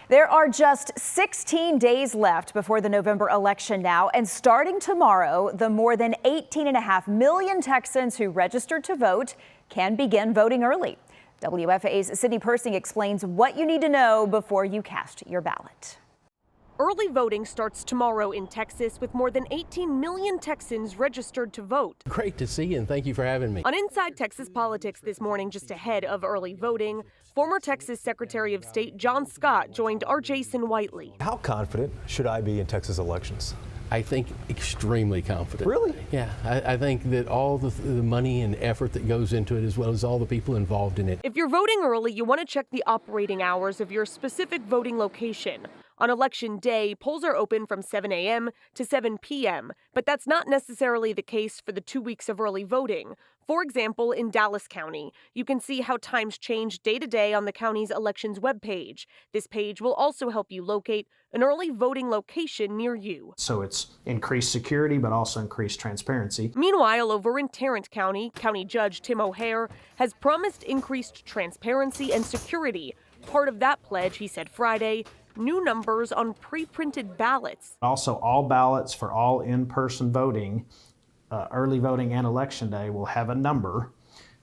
There are just 16 days left before the November election now, and starting tomorrow, the more than 18.5 million Texans who registered to vote can begin voting early. WFAA's Sydney Persing explains what you need to know before you cast your ballot. Early voting starts tomorrow in Texas with more than 18 million Texans registered to vote. Great to see you, and thank you for having me. On Inside Texas Politics this morning, just ahead of early voting, former Texas Secretary of State John Scott joined our Jason Whiteley. How confident should I be in Texas elections? I think extremely confident. Really? Yeah, I think that all the money and effort that goes into it, as well as all the people involved in it. If you're voting early, you want to check the operating hours of your specific voting location. On Election Day, polls are open from 7 a.m. to 7 p.m., but that's not necessarily the case for the 2 weeks of early voting. For example, in Dallas County, you can see how times change day to day on the county's elections webpage. This page will also help you locate an early voting location near you. So it's increased security, but also increased transparency. Meanwhile, over in Tarrant County, County Judge Tim O'Hare has promised increased transparency and security. Part of that pledge, he said Friday, new numbers on pre-printed ballots. Also, all ballots for all in-person voting, early voting and election day will have a number.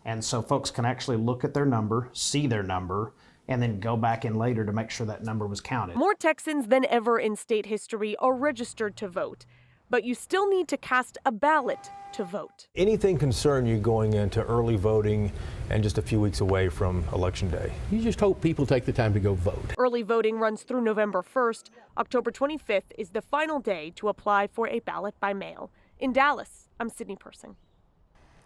And so folks can actually look at their number, see their number, and then go back in later to make sure that number was counted. More Texans than ever in state history are registered to vote, but you still need to cast a ballot to vote. Anything concern you going into early voting and just a few weeks away from Election Day? You just hope people take the time to go vote. Early voting runs through November 1st. October 25th is the final day to apply for a ballot by mail. In Dallas, I'm Sydney Persing.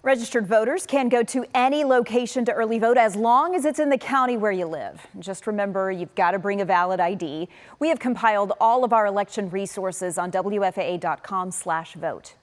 Registered voters can go to any location to early vote as long as it's in the county where you live. Just remember, you've got to bring a valid ID. We have compiled all of our election resources on WFAA.com/vote.